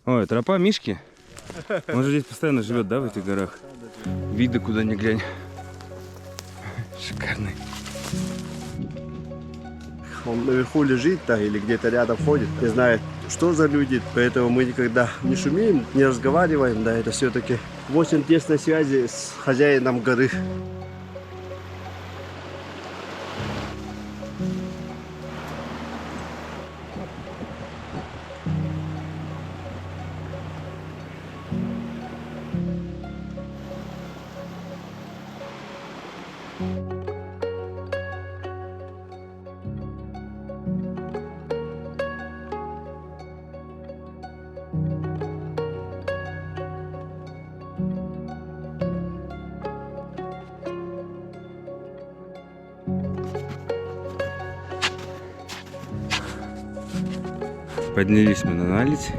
Ой, тропа Мишки. Он же здесь постоянно живет, да, в этих горах? Виды куда ни глянь. Шикарный. Он наверху лежит, да, или где-то рядом ходит, не знает, что за люди, поэтому мы никогда не шумим, не разговариваем, да, это все-таки в очень тесной связи с хозяином горы. Поднялись мы на наледь.